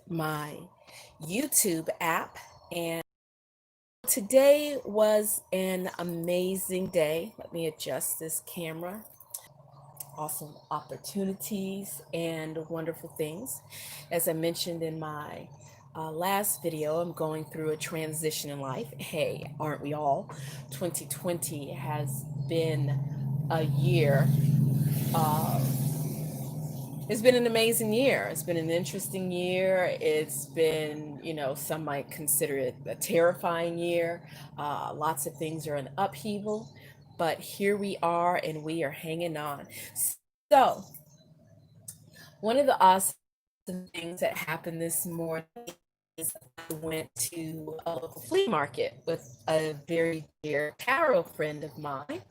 my YouTube app. And today was an amazing day. Let me adjust this camera. Awesome opportunities and wonderful things. As I mentioned in my last video, I'm going through a transition in life. Hey, aren't we all? 2020 has been a year. Uh, it's been an amazing year. It's been an interesting year. It's been, some might consider it a terrifying year. Lots of things are in upheaval, but here we are and we are hanging on. So, one of the awesome things that happened this morning is I went to a local flea market with a very dear tarot friend of mine.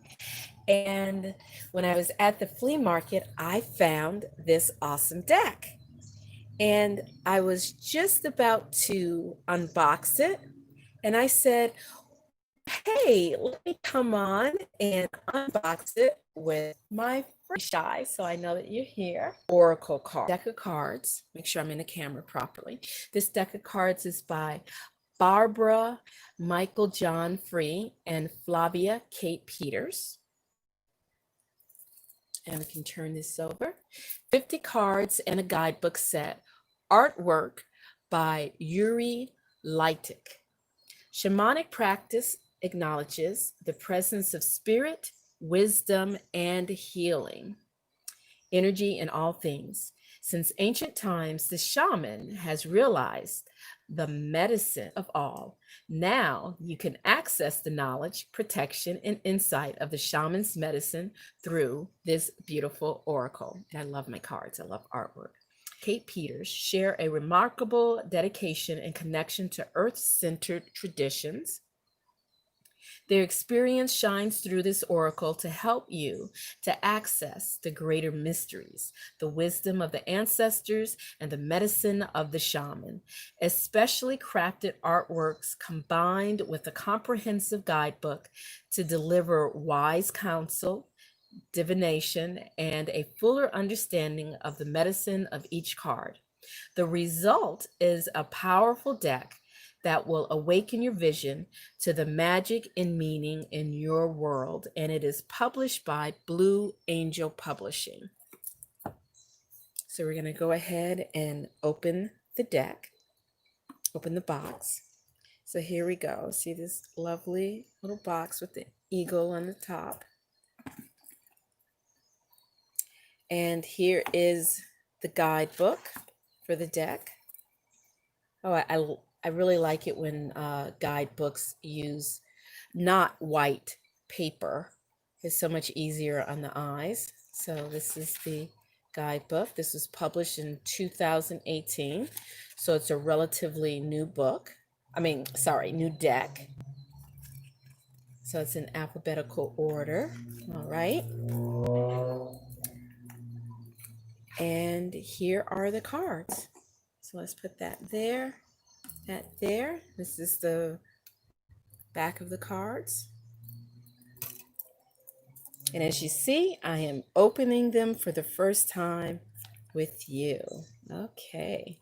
And when I was at the flea market, I found this awesome deck. And I was just about to unbox it. And I said, hey, let me come on and unbox it with my friend Shy, so I know that you're here. Oracle card, deck of cards. Make sure I'm in the camera properly. This deck of cards is by Barbara Michael John Free and Flavia Kate Peters. And we can turn this over. 50 cards and a guidebook set. Artwork by Yuri Leitic. Shamanic practice acknowledges the presence of spirit, wisdom, and healing energy in all things. Since ancient times, the shaman has realized the medicine of all. Now you can access the knowledge, protection, and insight of the shaman's medicine through this beautiful oracle. And I love my cards. I love artwork. Kate Peters share a remarkable dedication and connection to earth-centered traditions. Their experience shines through this oracle to help you to access the greater mysteries, the wisdom of the ancestors, and the medicine of the shaman. Especially crafted artworks combined with a comprehensive guidebook to deliver wise counsel, divination, and a fuller understanding of the medicine of each card. The result is a powerful deck that will awaken your vision to the magic and meaning in your world. And it is published by Blue Angel Publishing. So we're going to go ahead and open the deck, open the box. So here we go. See this lovely little box with the eagle on the top. And here is the guidebook for the deck. Oh, I really like it when guidebooks use not white paper. It's so much easier on the eyes. So this is the guidebook. This was published in 2018. So it's a relatively new book. New deck. So it's in alphabetical order. All right. And here are the cards. So let's put that there. That there. This is the back of the cards. And as you see, I am opening them for the first time with you. Okay.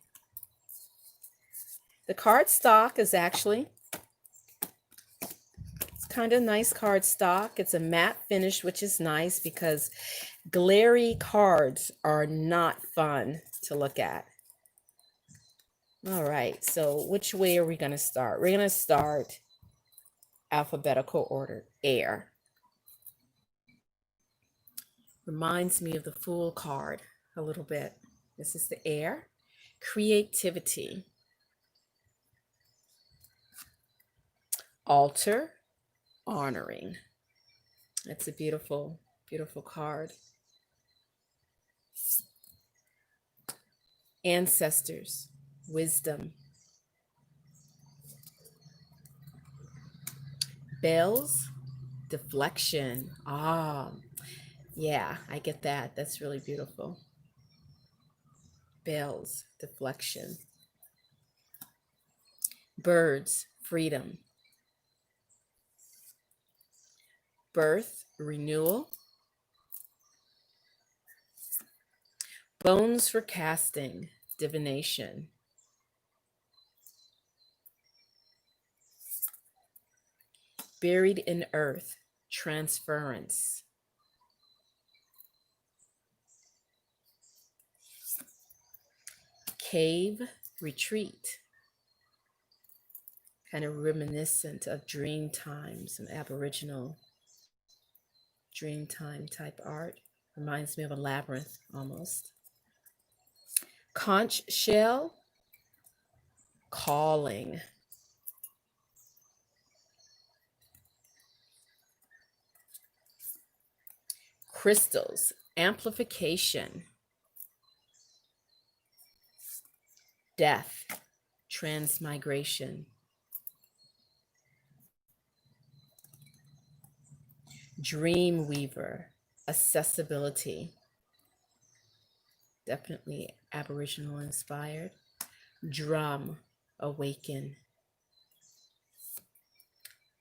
The card stock is actually, it's kind of nice card stock. It's a matte finish, which is nice because glary cards are not fun to look at. All right, so which way are we going to start? We're going to start alphabetical order, air. Reminds me of the Fool card a little bit. This is the air. Creativity. Altar, honoring. That's a beautiful, beautiful card. Ancestors, wisdom. Bells, deflection. Yeah, I get that. That's really beautiful. Bells, deflection. Birds, freedom. Birth, renewal. Bones for casting, divination. Buried in earth, transference. Cave, retreat. Kind of reminiscent of dream time, some Aboriginal dream time type art. Reminds me of a labyrinth almost. Conch shell, calling. Crystals, amplification. Death, transmigration. Dream weaver, accessibility. Definitely Aboriginal inspired. Drum, awaken.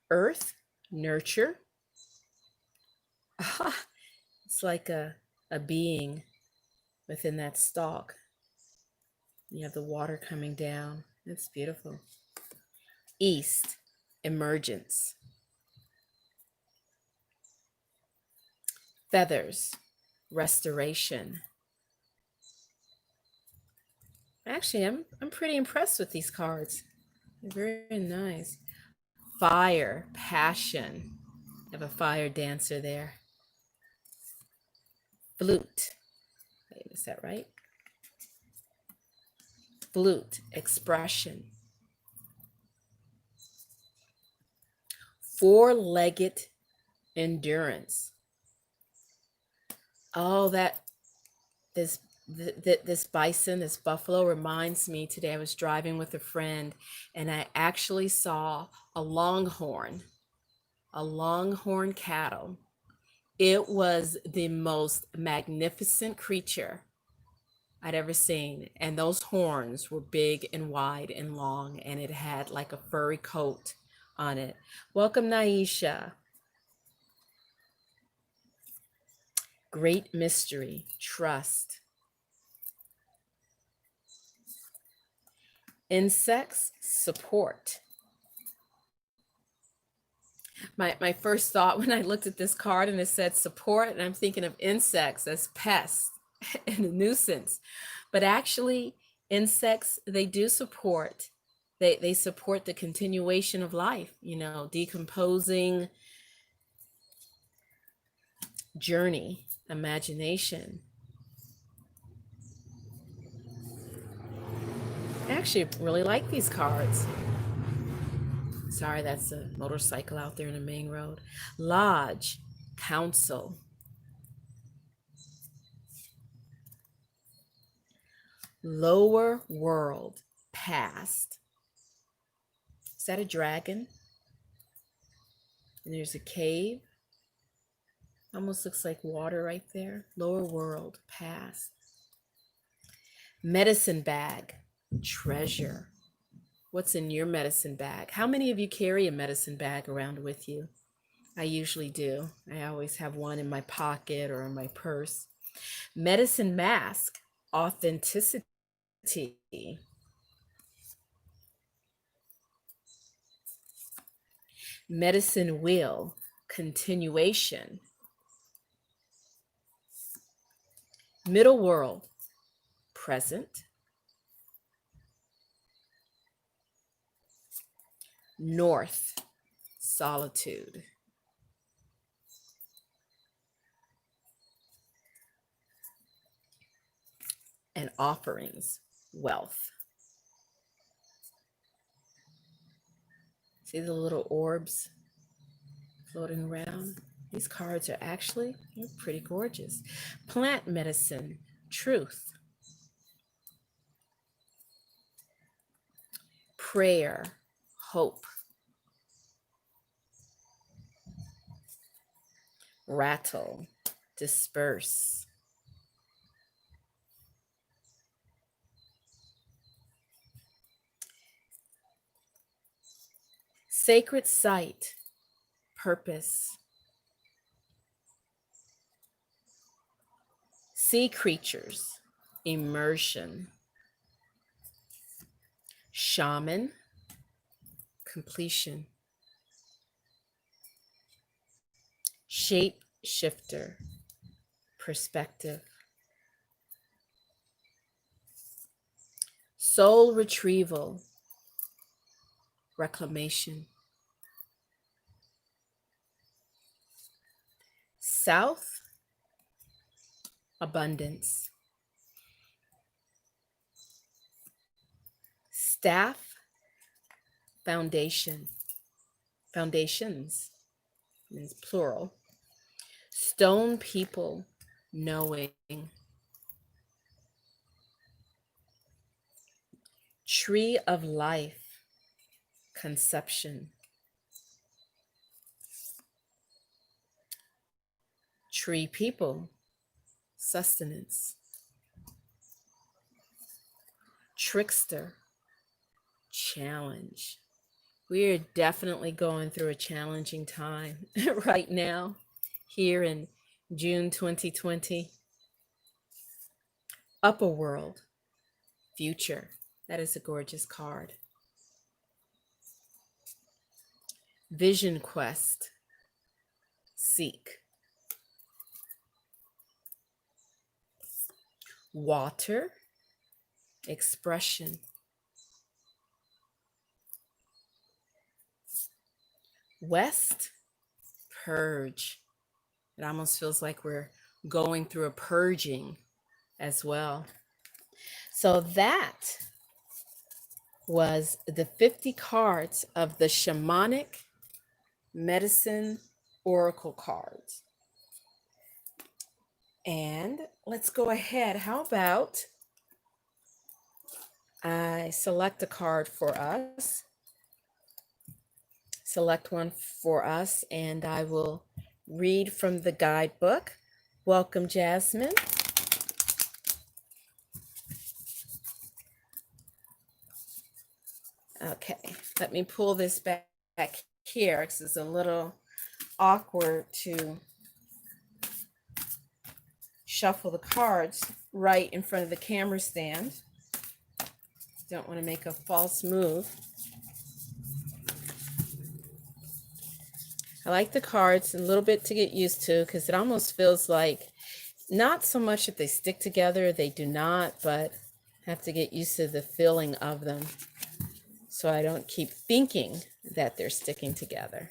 Earth, nurture. It's like a being within that stalk. You have the water coming down. It's beautiful. East, emergence. Feathers, restoration. Actually, I'm pretty impressed with these cards. They're very nice. Fire, passion. I have a fire dancer there. Flute. Wait, is that right? Flute, expression. Four-legged endurance. Oh, this bison, this buffalo reminds me today I was driving with a friend and I actually saw a longhorn cattle. It was the most magnificent creature I'd ever seen. And those horns were big and wide and long, and it had like a furry coat on it. Welcome, Naisha. Great mystery, trust. Insects, support. My first thought when I looked at this card and it said support, and I'm thinking of insects as pests and a nuisance. But actually, insects, they do support. They support the continuation of life, you know, decomposing, journey, imagination. I actually really like these cards. Sorry, that's a motorcycle out there in the main road. Lodge, council. Lower world, past. Is that a dragon? And there's a cave. Almost looks like water right there. Lower world, past. Medicine bag, treasure. What's in your medicine bag? How many of you carry a medicine bag around with you? I usually do. I always have one in my pocket or in my purse. Medicine mask, authenticity. Medicine wheel, continuation. Middle world, present. North, solitude. And offerings, wealth. See the little orbs floating around? These cards are actually, they're pretty gorgeous. Plant medicine, truth. Prayer, hope. Rattle, disperse. Sacred site, purpose. Sea creatures, immersion. Shaman, completion. shape shifter, perspective. Soul retrieval, reclamation. South, abundance. Staff, foundation. Foundations means plural. Stone people, knowing. Tree of life, conception. Tree people, sustenance. Trickster, challenge. We are definitely going through a challenging time right now, here in June 2020. Upper world, future. That is a gorgeous card. Vision quest, seek. Water, expression. West, purge. It almost feels like we're going through a purging as well. So that was the 50 cards of the Shamanic Medicine Oracle cards. And let's go ahead. How about I select a card for us? Select one for us, and I will read from the guidebook. Welcome, Jasmine. Okay, let me pull this back here because it's a little awkward to shuffle the cards right in front of the camera stand. Don't want to make a false move. I like the cards a little bit to get used to because it almost feels like not so much that they stick together, they do not, but I have to get used to the feeling of them so I don't keep thinking that they're sticking together.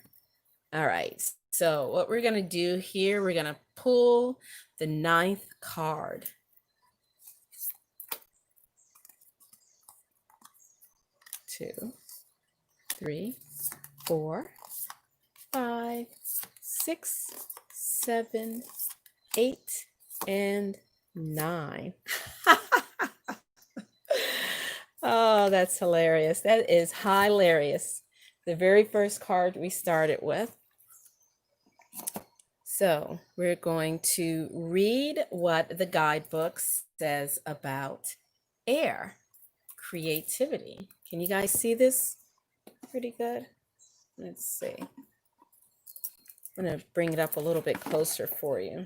All right, so what we're going to do here, we're going to pull the 9th card. Two, three, 4, 5, 6, 7, 8, and 9. Oh, that's hilarious. That is hilarious. The very first card we started with. So we're going to read what the guidebook says about air, creativity. Can you guys see this pretty good? Let's see. I'm going to bring it up a little bit closer for you.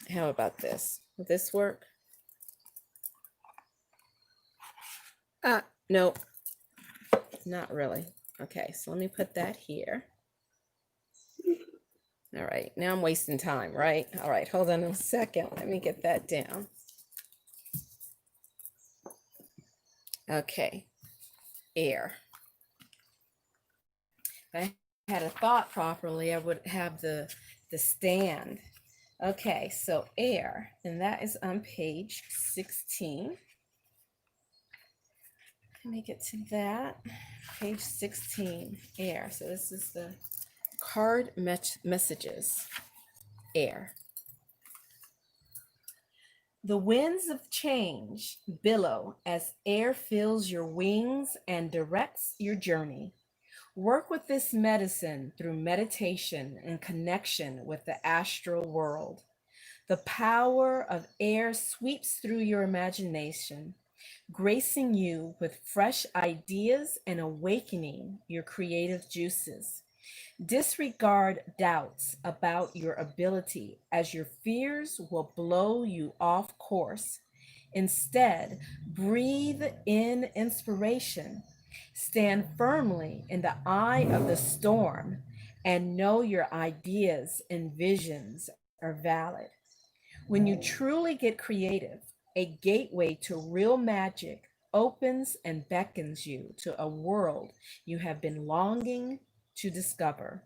How about this? Will this work? No, not really. Okay, so let me put that here. All right, now I'm wasting time, right? All right, hold on a second. Let me get that down. Okay, air. If I had a thought properly, I would have the stand. Okay, so air, and that is on page 16. Let me get to that. Page 16, air. So this is the card messages, air. The winds of change billow as air fills your wings and directs your journey. Work with this medicine through meditation and connection with the astral world. The power of air sweeps through your imagination, gracing you with fresh ideas and awakening your creative juices. Disregard doubts about your ability, as your fears will blow you off course. Instead, breathe in inspiration Stand firmly in the eye of the storm and know your ideas and visions are valid. When you truly get creative, a gateway to real magic opens and beckons you to a world you have been longing to discover.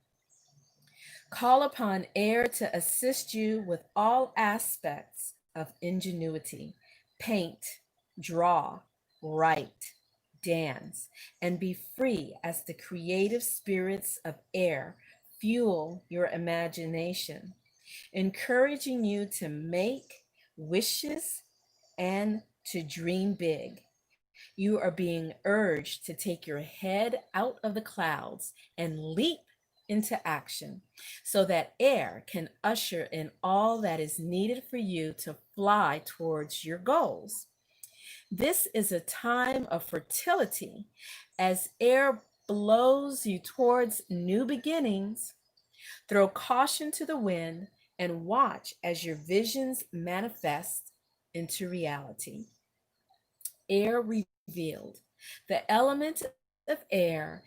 Call upon air to assist you with all aspects of ingenuity. Paint, draw, write, dance, and be free as the creative spirits of air fuel your imagination, encouraging you to make wishes and to dream big. You are being urged to take your head out of the clouds and leap into action so that air can usher in all that is needed for you to fly towards your goals. This is a time of fertility as air blows you towards new beginnings. Throw caution to the wind and watch as your visions manifest into reality. Air revealed. The element of air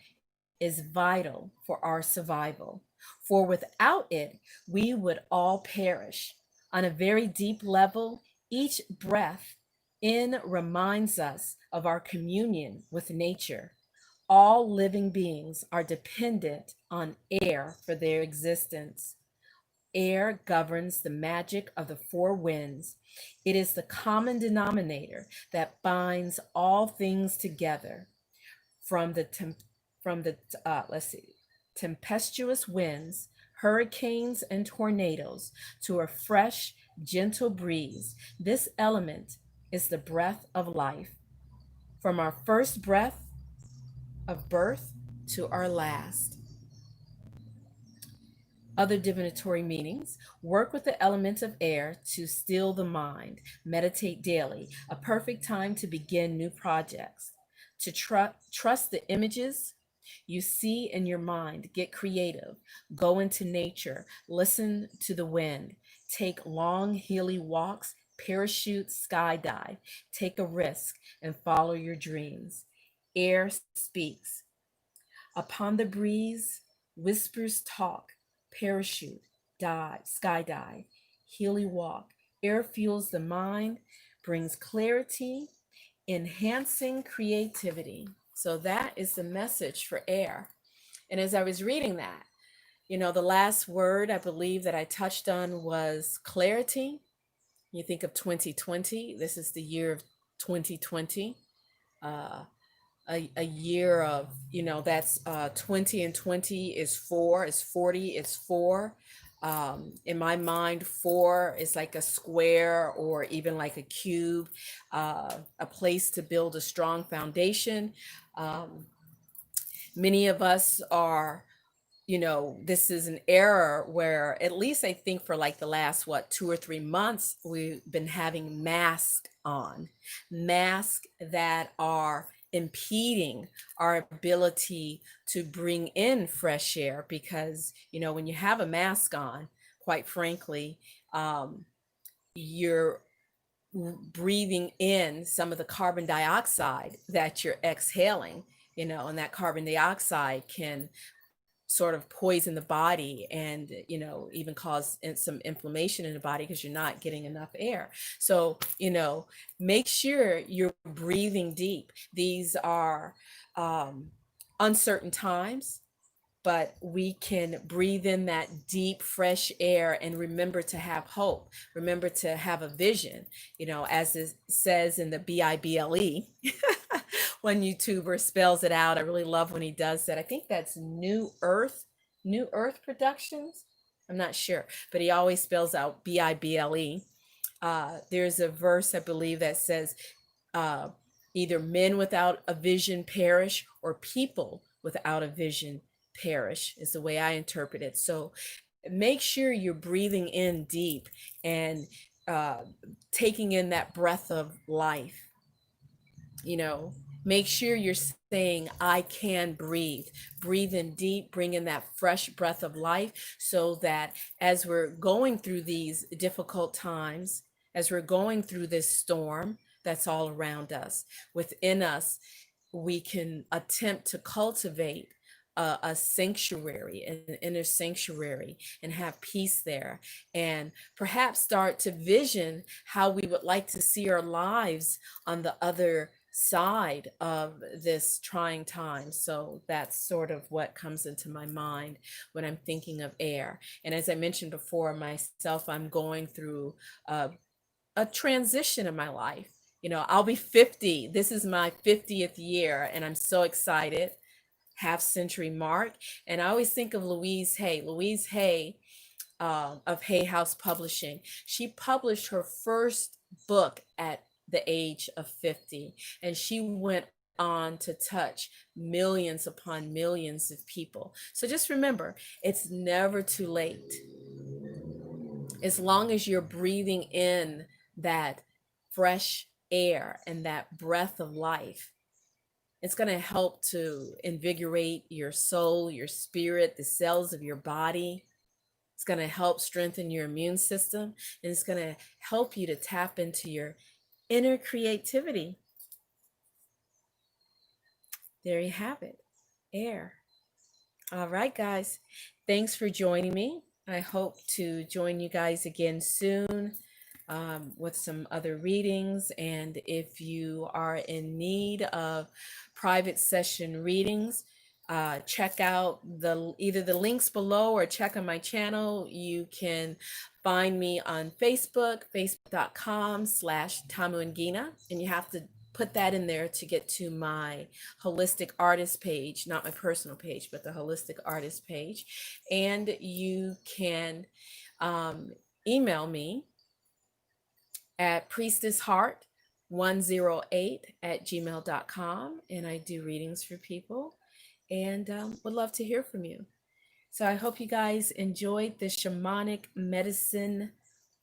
is vital for our survival, for without it, we would all perish. On a very deep level, each breath in reminds us of our communion with nature. All living beings are dependent on air for their existence. Air governs the magic of the four winds. It is the common denominator that binds all things together, from the let's see, tempestuous winds, hurricanes, and tornadoes to a fresh, gentle breeze. This element is the breath of life. From our first breath of birth to our last. Other divinatory meanings: work with the element of air to still the mind, meditate daily, a perfect time to begin new projects, to trust the images you see in your mind, get creative, go into nature, listen to the wind, take long, hilly walks, parachute, skydive, take a risk, and follow your dreams. Air speaks. Upon the breeze, whispers talk, parachute, dive, skydive, hilly walk. Air fuels the mind, brings clarity, enhancing creativity. So that is the message for air. And as I was reading that, the last word I believe that I touched on was clarity. You think of 2020, this is the year of 2020. Uh, a year of, that's 20 and 20 is 4, is 40, is 4. In my mind, 4 is like a square or even like a cube, a place to build a strong foundation. Many of us are, this is an era where, at least I think for like the last, 2 or 3 months, we've been having masks that are impeding our ability to bring in fresh air because, when you have a mask on, quite frankly, you're breathing in some of the carbon dioxide that you're exhaling, and that carbon dioxide can sort of poison the body and even cause some inflammation in the body because you're not getting enough air. So make sure you're breathing deep. These are uncertain times, but we can breathe in that deep fresh air and remember to have hope, remember to have a vision, as it says in the Bible. One YouTuber spells it out. I really love when he does that. I think that's New Earth Productions. I'm not sure, but he always spells out Bible. There's a verse I believe that says, uh, either men without a vision perish or people without a vision perish, is the way I interpret it. So make sure you're breathing in deep and taking in that breath of life. Make sure you're saying, I can breathe. Breathe in deep, bring in that fresh breath of life so that as we're going through these difficult times, as we're going through this storm that's all around us, within us, we can attempt to cultivate a sanctuary, an inner sanctuary, and have peace there, and perhaps start to vision how we would like to see our lives on the other side of this trying time. So that's sort of what comes into my mind when I'm thinking of air. And as I mentioned before, myself, I'm going through a transition in my life. You know, I'll be 50. This is my 50th year, and I'm so excited. Half century mark. And I always think of Louise Hay. Louise Hay of Hay House Publishing. She published her first book at the age of 50, and she went on to touch millions upon millions of people. So just remember, it's never too late. As long as you're breathing in that fresh air and that breath of life, it's going to help to invigorate your soul, your spirit, the cells of your body. It's going to help strengthen your immune system, and it's going to help you to tap into your inner creativity. There you have it, air. All right, guys. Thanks for joining me. I hope to join you guys again soon with some other readings. And if you are in need of private session readings, check out either the links below or check on my channel. You can find me on Facebook, facebook.com/Tamuangina, and you have to put that in there to get to my holistic artist page, not my personal page, but the holistic artist page. And you can email me at priestessheart108@gmail.com, and I do readings for people, and would love to hear from you. So I hope you guys enjoyed the Shamanic Medicine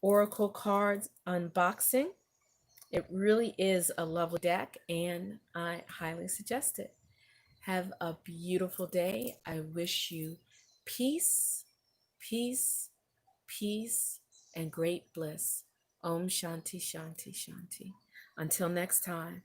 Oracle cards unboxing. It really is a lovely deck, and I highly suggest it. Have a beautiful day. I wish you peace, peace, peace, and great bliss. Om Shanti, Shanti, Shanti. Until next time.